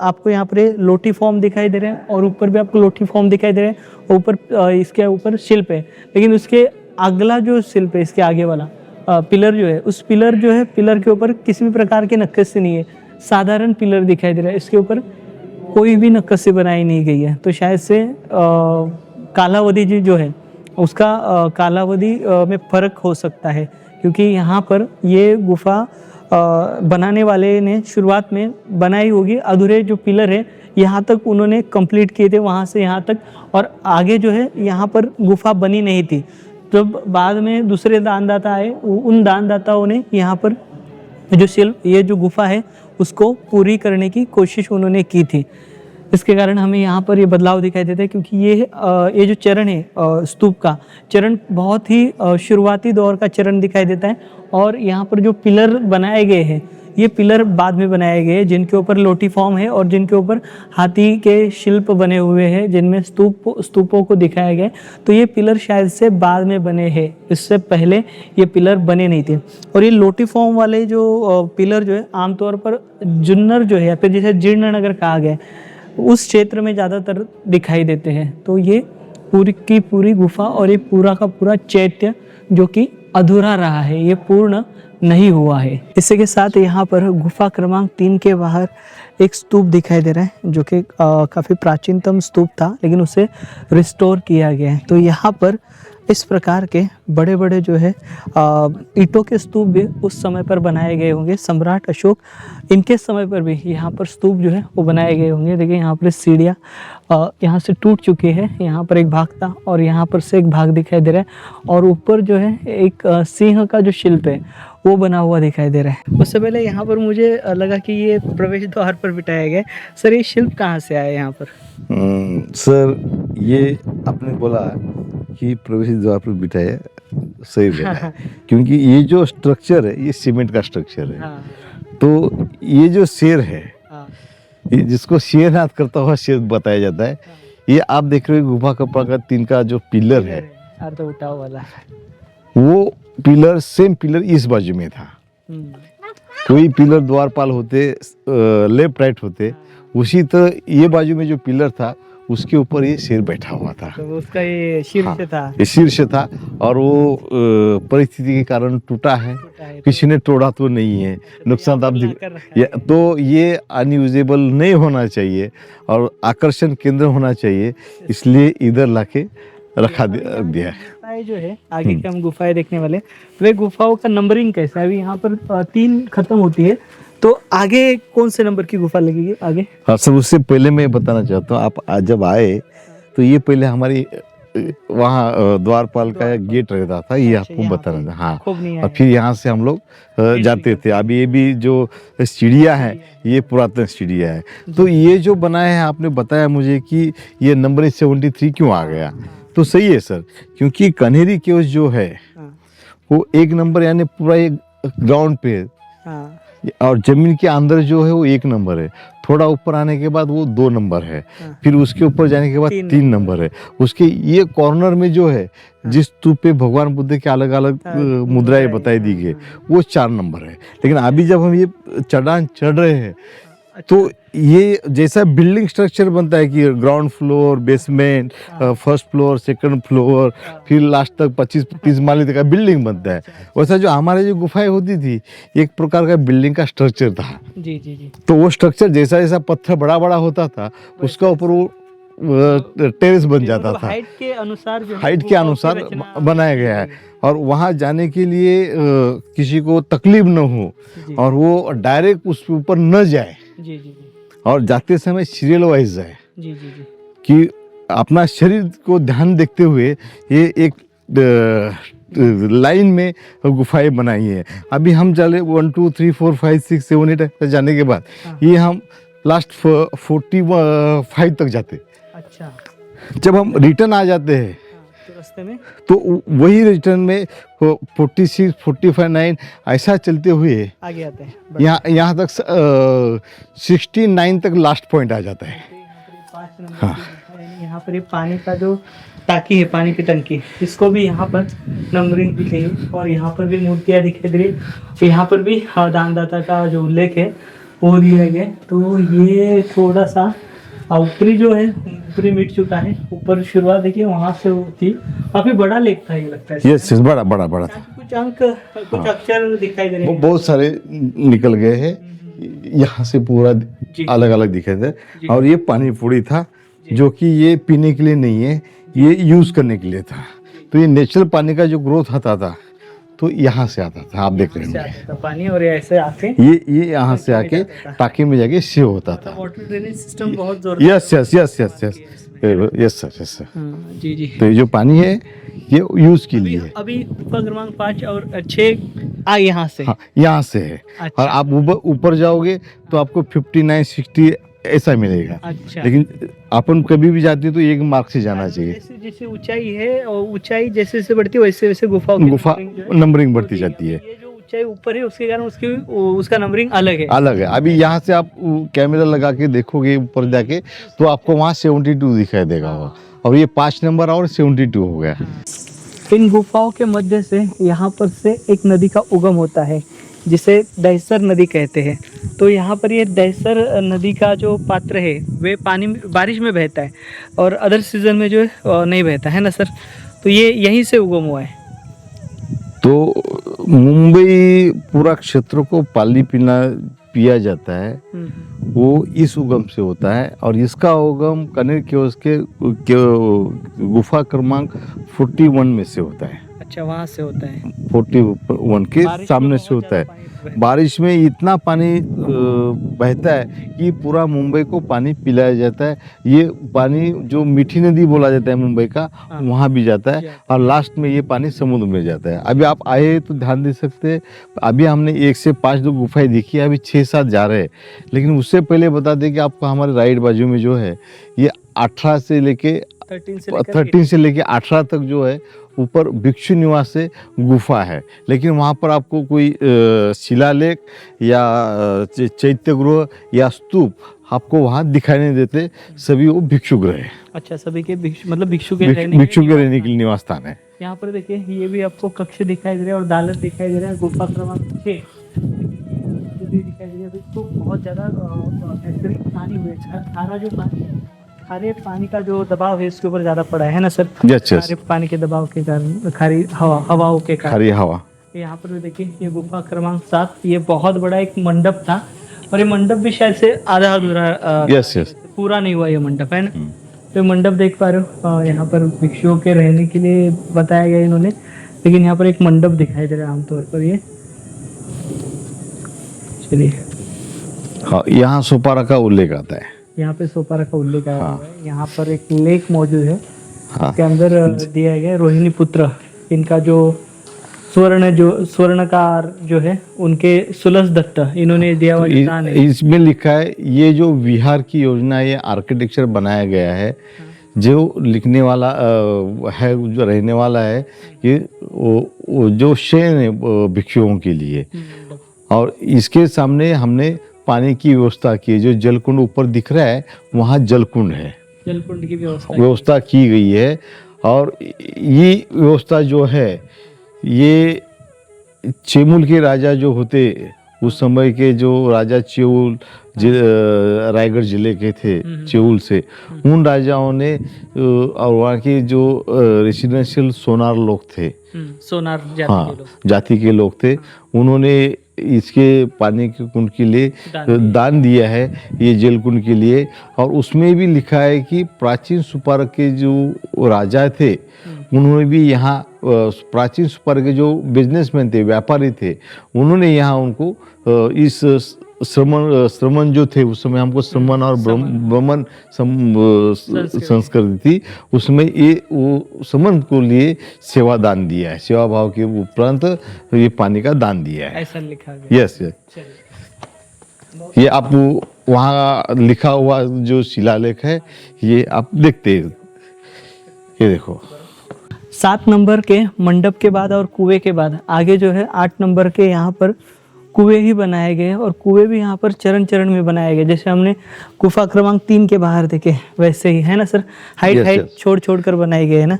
आपको यहाँ पर लोटी फॉर्म दिखाई दे रहे हैं और ऊपर भी आपको लोटी फॉर्म दिखाई दे रहे हैं। ऊपर इसके ऊपर शिल्प है, लेकिन उसके अगला जो शिल्प है, इसके आगे वाला पिलर जो है, उस पिलर जो है, पिलर के ऊपर किसी भी प्रकार की नक्काशी नहीं है। साधारण पिलर दिखाई दे रहा है, इसके ऊपर कोई भी नक्काशी बनाई नहीं गई है। तो शायद से कालावधि जी जो है उसका कालावधि में फर्क हो सकता है, क्योंकि यहाँ पर ये गुफा बनाने वाले ने शुरुआत में बनाई होगी। अधूरे जो पिलर है यहाँ तक उन्होंने कंप्लीट किए थे, वहाँ से यहाँ तक। और आगे जो है यहाँ पर गुफा बनी नहीं थी। जब बाद में दूसरे दानदाता आए, उन दानदाताओं ने यहाँ पर जो शिल्प, ये जो गुफा है उसको पूरी करने की कोशिश उन्होंने की थी। इसके कारण हमें यहाँ पर ये बदलाव दिखाई देता है, क्योंकि ये जो चरण है स्तूप का चरण बहुत ही शुरुआती दौर का चरण दिखाई देता है। और यहाँ पर जो पिलर बनाए गए हैं ये पिलर बाद में बनाए गए, जिनके ऊपर लोटी फॉर्म है और जिनके ऊपर हाथी के शिल्प बने हुए हैं, जिनमें स्तूपों को दिखाया गया। तो ये पिलर शायद से बाद में बने हैं, इससे पहले ये पिलर बने नहीं थे। और ये लोटी फॉर्म वाले जो पिलर जो है आमतौर पर जुन्नर जो है या फिर जैसे जीर्णनगर कहा गया उस क्षेत्र में ज़्यादातर दिखाई देते हैं। तो ये पूरी की पूरी गुफा और ये पूरा का पूरा चैत्य जो कि अधूरा रहा है, ये पूर्ण नहीं हुआ है। इसी के साथ यहाँ पर गुफा क्रमांक 3 के बाहर एक स्तूप दिखाई दे रहा है, जो कि काफ़ी प्राचीनतम स्तूप था, लेकिन उसे रिस्टोर किया गया है। तो यहाँ पर इस प्रकार के बड़े बड़े जो है ईंटों के स्तूप भी उस समय पर बनाए गए होंगे। सम्राट अशोक इनके समय पर भी यहाँ पर स्तूप जो है वो बनाए गए होंगे। देखिए यहाँ पर सीढ़ियाँ यहाँ से टूट चुकी है, यहाँ पर एक भाग था और यहाँ पर से एक भाग दिखाई दे रहा है। और ऊपर जो है एक सिंह का जो शिल्प है वो बना हुआ दिखाई दे रहा है। उससे पहले यहाँ पर मुझे लगा कि ये प्रवेश द्वार पर बिठाया गया। सर ये शिल्प कहाँ से आया यहाँ पर? सर ये आपने बोला कि प्रवेश द्वार पर बिठाया, सही बोला। क्योंकि ये जो स्ट्रक्चर है ये सीमेंट का स्ट्रक्चर है। तो ये जो शेर है, ये जिसको शेरनाथ करता हुआ शेर बताया जाता है, ये आप देख रहे हो गुफा का प्रकार 3 का जो पिलर है, अर्ध उठाव वाला। वो पिलर सेम पिलर इस बाजू में था। कोई पिलर द्वारपाल होते लेफ्ट राइट होते, उसी तरह ये बाजू में जो पिलर था उसके ऊपर ये शेर बैठा हुआ था। तो उसका ये शीर्ष हाँ, था। ये शीर्ष था और वो परिस्थिति के कारण टूटा है, किसी ने तोड़ा तो नहीं है, नुकसान आप तो ये अनयूजेबल नहीं होना चाहिए और आकर्षण केंद्र होना चाहिए, इसलिए इधर लाके रखा दिया है। गुफाएं जो है आगे के हम गुफाएं देखने वाले, वे गुफाओं का नंबरिंग कैसा है? अभी यहाँ पर 3 खत्म होती है, तो आगे कौन से नंबर की गुफा लगेगी आगे? हाँ सर, उससे पहले मैं बताना चाहता हूँ, आप जब आए तो ये पहले हमारी वहाँ द्वारपाल का गेट रहता था, ये आपको बताना था। हाँ, और फिर यहाँ से हम लोग जाते थे। अभी ये भी जो सीढ़ियाँ हैं ये पुरातन सीढ़ियाँ है। तो ये जो बनाया है, आपने बताया मुझे कि ये नंबर 73 क्यों आ गया, तो सही है सर, क्योंकि कन्हेरी केव्स जो है वो 1 नंबर यानी पूरा एक ग्राउंड पे है, और जमीन के अंदर जो है वो 1 नंबर है, थोड़ा ऊपर आने के बाद वो 2 नंबर है, फिर उसके ऊपर जाने के बाद 3 नंबर है। उसके ये कॉर्नर में जो है, जिस स्तूप पे भगवान बुद्ध के अलग अलग मुद्राएं बताई दी गई, वो 4 नंबर है। लेकिन अभी जब हम ये चढ़ान चढ़ रहे हैं तो ये जैसा बिल्डिंग स्ट्रक्चर बनता है कि ground floor, basement, first floor, second floor, फिर लास्ट तक 25-30 माले तक का बिल्डिंग बनता है, वैसा जो हमारे जो गुफाएं होती थी एक प्रकार का बिल्डिंग का स्ट्रक्चर था। जी जी जी। तो वो स्ट्रक्चर जैसा जैसा पत्थर बड़ा बड़ा होता था उसका ऊपर वो टेरेस बन जाता था, हाइट के अनुसार बनाया गया है। और वहाँ जाने के लिए किसी को तकलीफ न हो और वो डायरेक्ट उस ऊपर न जाए, जी जी जी, और जाते समय सीरियल वाइज जाए, जी जी जी, कि अपना शरीर को ध्यान देखते हुए ये एक लाइन में गुफाएं बनाई है। अभी हम चले 1 2 3 4 5 6 7 8 तक जाने के बाद ये हम लास्ट 45 तक जाते। अच्छा, जब हम रिटर्न आ जाते हैं तो रास्ते में तो वही रिटर्न में 46 45 9 ऐसा चलते हुए आगे आते हैं, यहाँ तक 69 तक लास्ट पॉइंट आ जाता है। हाँ, यहाँ पर ये पानी का जो टाकी है, पानी की टंकी, इसको भी यहाँ पर नंबरिंग दिख रही है, और यहाँ पर भी मूर्तियाँ दिखाई दे रही है। यहाँ पर भी दानदाता का जो उल्लेख है वो दिया गया। तो ये थोड़ा सा ऊपरी जो है ऊपरी मिट चुका है, ऊपर शुरुआत देखिए वहाँ से थी, काफी बड़ा लेक था ये लगता है। यस, बड़ा बड़ा बड़ा था। कुछ अंक कुछ अक्षर दिखाई दे रहे हैं, बहुत सारे निकल गए हैं, यहाँ से पूरा अलग अलग दिखे थे। और ये पानी पूरी था जो कि ये पीने के लिए नहीं है, ये यूज करने के लिए था। तो ये नेचुरल पानी का जो ग्रोथ आता था तो यहाँ से आता था, आप देख रहे हैं पानी, और ऐसे आके ये यहाँ से आके टाकी में जाके सेव होता था। वाटर ड्रेनेज सिस्टम बहुत जोर। Yes yes yes yes yes yes sir, yes sir. जी जी। तो ये जो पानी है ये यूज के लिए। अभी गुफा क्रमांक 5 और 6 यहाँ से, हाँ, यहाँ से है। अच्छा। और आप ऊपर जाओगे तो आपको 59 60 ऐसा मिलेगा। अच्छा। लेकिन अपन कभी भी जाते हैं तो एक मार्क से जाना चाहिए। जैसे जैसे ऊंचाई है, और ऊंचाई जैसे जैसे बढ़ती है वैसे वैसे गुफा नंबरिंग बढ़ती जाती है। ये जो ऊंचाई ऊपर है उसके कारण उसका नंबरिंग अलग है। अभी यहाँ से आप कैमरा लगा के देखोगे ऊपर जाके तो आपको वहाँ 72 दिखाई देगा वो, और ये 5 नंबर और 72 हो गया। इन गुफाओं के मध्य से यहाँ पर से एक नदी का उगम होता है जिसे दहसर नदी कहते हैं। तो यहाँ पर ये दहसर नदी का जो पात्र है वे पानी बारिश में बहता है, और अदर सीजन में जो है नहीं बहता है ना सर। तो ये यहीं से उगम हुआ है। तो मुंबई पूरा क्षेत्र को पानी पिया जाता है, वो इस उगम से होता है। और इसका उगम कनेर केव्स के गुफा क्रमांक 41 में से होता है। अच्छा, वहाँ से होता है। 41 के सामने से होता है। बारिश में इतना पानी बहता है कि पूरा मुंबई को पानी पिलाया जाता है। ये पानी जो मीठी नदी बोला जाता है मुंबई का, वहाँ भी जाता है, और लास्ट में ये पानी समुद्र में जाता है। अभी आप आए तो ध्यान दे सकते हैं, अभी हमने 1 से 5 जो गुफाएं देखी है, अभी 6-7 जा रहे हैं। लेकिन उससे पहले बता दें कि आपको हमारे राइट बाजू में जो है ये 13 से लेके 18 तक जो है ऊपर भिक्षु निवास से गुफा है, लेकिन वहाँ पर आपको कोई शिलालेख या चैत्य गृह या स्तूप आपको वहाँ दिखाई नहीं देते, सभी वो भिक्षु गृह है। अच्छा, सभी के मतलब भिक्षु के भिक्षु के रहने के लिए निवास स्थान है। यहाँ पर देखिए ये भी आपको कक्ष दिखाई दे रहा है और दालत दिखाई दे रहा है। गुफा क्रमांक 6 दिखाई दे रही है। तो बहुत ज़्यादा पानी हुए, खारा जो पानी है, खारे पानी का जो दबाव है इसके ऊपर ज़्यादा पड़ा है ना सर? खारे पानी के दबाव के कारण, खारी हवाओं के कारण, खारी हवा। यहाँ पर भी देखिए ये गुफा क्रमांक 7, ये बहुत बड़ा एक मंडप था और ये मंडप भी शायद से आधा अधूरा, पूरा नहीं हुआ ये मंडप, है ना? तो मंडप देख पा रहे हो, यहाँ पर भिक्षुओं के रहने के लिए बताया गया इन्होंने, लेकिन यहाँ पर एक मंडप दिखाई दे रहा है आमतौर पर ये। चलिए, हाँ, यहाँ सोपारा का उल्लेख आता है। यहाँ पे सोपारा का उल्लेख आया हुआ है। यहाँ पर एक लेख मौजूद है, हाँ। इसके अंदर दिया गया रोहिणी पुत्र, इनका जो स्वर्णकार जो है उनके सुलस दत्त, इन्होंने दिया हुआ स्थान है। इसमें लिखा है ये जो विहार की योजना, ये आर्किटेक्चर बनाया गया है, जो लिखने वाला है, जो रहने वाला है, ये वो जो शयन है भिक्षुओं के लिए, और इसके सामने हमने पानी की व्यवस्था की है। जो जलकुंड ऊपर दिख रहा है वहाँ जलकुंड है, जलकुंड की व्यवस्था की गई है। और ये व्यवस्था जो है, ये चेमुल के राजा जो होते उस समय के, जो राजा चेउल रायगढ़ जिले के थे, चेउल से, उन राजाओं ने और वहाँ के जो रेसिडेंशियल सोनार लोग थे, सोनार जाति हाँ, के लोग, जाति के लोग थे, उन्होंने इसके पानी के कुंड के लिए दान दिया है, ये जल कुंड के लिए। और उसमें भी लिखा है कि प्राचीन सुपार के जो राजा थे, उन्होंने भी यहाँ, प्राचीन सुपार के जो बिजनेसमैन थे, व्यापारी थे, उन्होंने यहाँ उनको इस श्रमण जो थे उस समय, हमको श्रमण और ब्रह्मण संस्कृति थी, उसमें ये वो श्रमण को लिए सेवा दान दिया है, सेवा भाव के उपरांत ये पानी का दान दिया है, ऐसा लिखा गया। यस। ये आप वहाँ लिखा हुआ जो शिलालेख है, ये आप देखते हैं, ये देखो। 7 नंबर के मंडप के बाद और कुएं के बाद आगे जो है 8 नंबर के यहाँ पर कुएं ही बनाए गए, और कुएं भी यहाँ पर चरण चरण में बनाए गए, जैसे हमने गुफा क्रमांक 3 के बाहर देखे वैसे ही, है ना सर? हाइट छोड़ कर बनाए गए, है ना?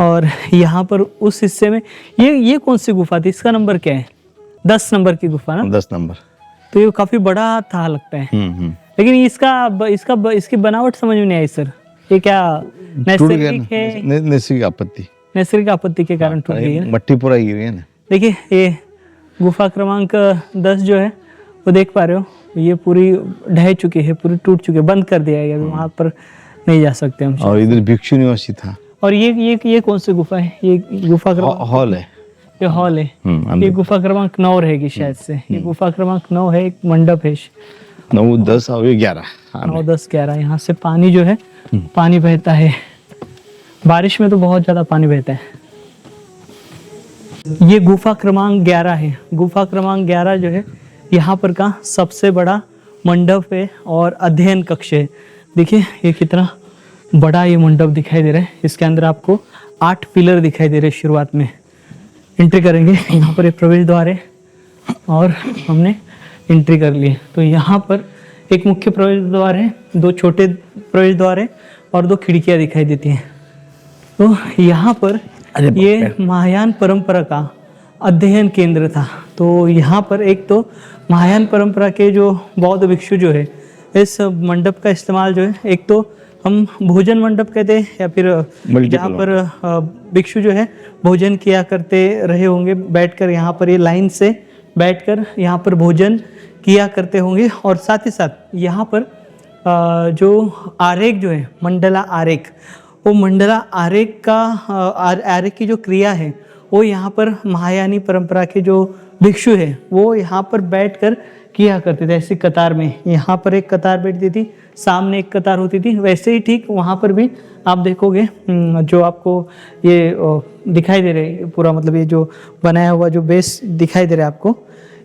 और यहाँ पर उस हिस्से में ये कौन सी गुफा थी, इसका नंबर क्या है? 10 नंबर की गुफा ना? 10 नंबर। तो ये काफी बड़ा था लगता है। लेकिन इसकी बनावट समझ में नहीं आई सर, ये क्या नैसर्गिक है? नैसर्गिक आपत्ति के कारण टूट गई है, मट्टी पूरा गिर गई ना। देखिए ये गुफा क्रमांक 10 जो है वो देख पा रहे हो, ये पूरी ढह चुकी है, पूरी टूट चुकी है, बंद कर दिया गया, वहाँ पर नहीं जा सकते हम। और इधर भिक्षु निवासी था। और ये कौन सी गुफा है? ये गुफा क्रमांक हॉल है, ये हॉल है। ये गुफा क्रमांक 9 रहेगी शायद से, ये गुफा क्रमांक 9 है, एक मंडप है। 9, 10 और 11, 9, 10, 11। यहाँ से पानी जो है, पानी बहता है, बारिश में तो बहुत ज्यादा पानी बहता है। ये गुफा क्रमांक 11 है। गुफा क्रमांक 11 जो है यहाँ पर का सबसे बड़ा मंडप है और अध्ययन कक्ष है। देखिए ये कितना बड़ा ये मंडप दिखाई दे रहा है। इसके अंदर आपको 8 पिलर दिखाई दे रहे हैं। शुरुआत में एंट्री करेंगे, यहाँ पर एक प्रवेश द्वार है और हमने एंट्री कर ली। तो यहाँ पर एक मुख्य प्रवेश द्वार है, 2 छोटे प्रवेश द्वार है और 2 खिड़कियाँ दिखाई देती हैं। तो यहाँ पर ये महायान परंपरा का अध्ययन केंद्र था। तो यहाँ पर एक तो महायान परंपरा के जो बौद्ध भिक्षु जो है, इस मंडप का इस्तेमाल जो है, एक तो हम भोजन मंडप कहते हैं या फिर यहाँ पर भिक्षु जो है भोजन किया करते रहे होंगे बैठकर, यहाँ पर ये लाइन से बैठकर यहाँ पर भोजन किया करते होंगे। और साथ ही साथ यहाँ पर जो आरेख जो है, मंडला आरेख, वो मंडला आरेख का आरेख की जो क्रिया है वो यहाँ पर महायानी परंपरा के जो भिक्षु है वो यहाँ पर बैठकर किया करते थे। ऐसी कतार में, यहाँ पर एक कतार बैठती थी, सामने एक कतार होती थी, वैसे ही ठीक वहाँ पर भी आप देखोगे जो आपको ये दिखाई दे रहे पूरा, मतलब ये जो बनाया हुआ जो बेस दिखाई दे रहा है आपको,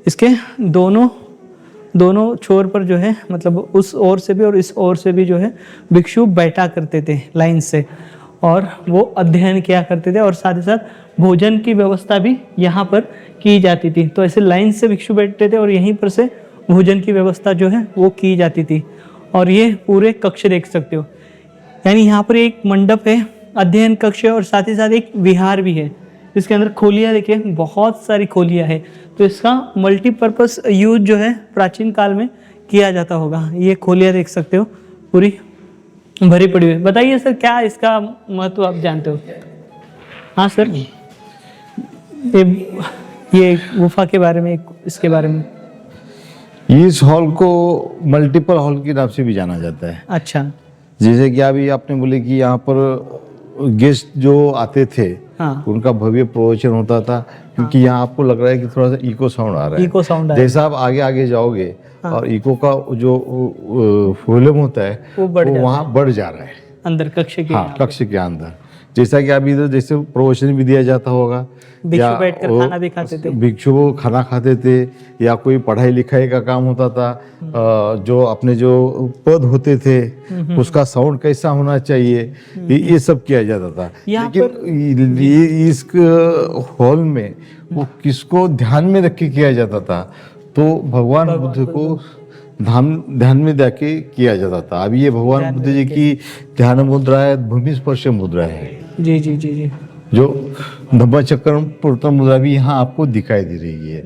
इसके दोनों छोर पर जो है, मतलब उस ओर से भी और इस ओर से भी जो है भिक्षु बैठा करते थे लाइन से। और वो अध्ययन किया करते थे और साथ ही साथ भोजन की व्यवस्था भी यहाँ पर की जाती थी। तो ऐसे लाइन से भिक्षु बैठते थे और यहीं पर से भोजन की व्यवस्था जो है वो की जाती थी। और ये पूरे कक्ष देख सकते हो, यानी यहाँ पर एक मंडप है, अध्ययन कक्ष है और साथ ही साथ एक विहार भी है। इसके अंदर खोलियाँ देखिए, बहुत सारी खोलियाँ है। तो इसका मल्टीपर्पस यूज जो है प्राचीन काल में किया जाता होगा। ये खोलियाँ देख सकते हो पूरी भरी पड़ी हुई। बताइए सर, क्या इसका महत्व आप जानते हो? हाँ सर, ये गुफा के बारे में, इसके बारे में। इस हॉल को मल्टीपल हॉल के नाम से भी जाना जाता है। अच्छा, जैसे कि अभी आपने बोले कि यहाँ पर गेस्ट जो आते थे, हाँ, उनका भव्य प्रवचन होता था, क्योंकि यहाँ आपको लग रहा है कि थोड़ा सा इको साउंड आ रहा है। इको साउंड जैसा आप आगे आगे जाओगे और इको का जो वॉल्यूम होता है वो वहाँ बढ़ जा रहा है अंदर कक्ष के। हाँ, कक्ष के अंदर। जैसा कि अभी इधर जैसे प्रवचन भी दिया जाता होगा, भिक्षु बैठकर खाना भी खाते थे। भिक्षु को खाना खाते थे, या कोई पढ़ाई लिखाई का काम होता था, जो अपने जो पद होते थे उसका साउंड कैसा होना चाहिए, ये सब किया जाता था। लेकिन ये इस हॉल में वो किसको ध्यान में रख के किया जाता था? तो भगवान बुद्ध को ध्यान में देके किया जाता था। अभी ये भगवान बुद्ध जी की ध्यान मुद्रा है, भूमि स्पर्श मुद्रा है। जी जी जी जी। जो धम्मचक्र प्रवर्तन मुद्रा भी यहाँ आपको दिखाई दे रही है।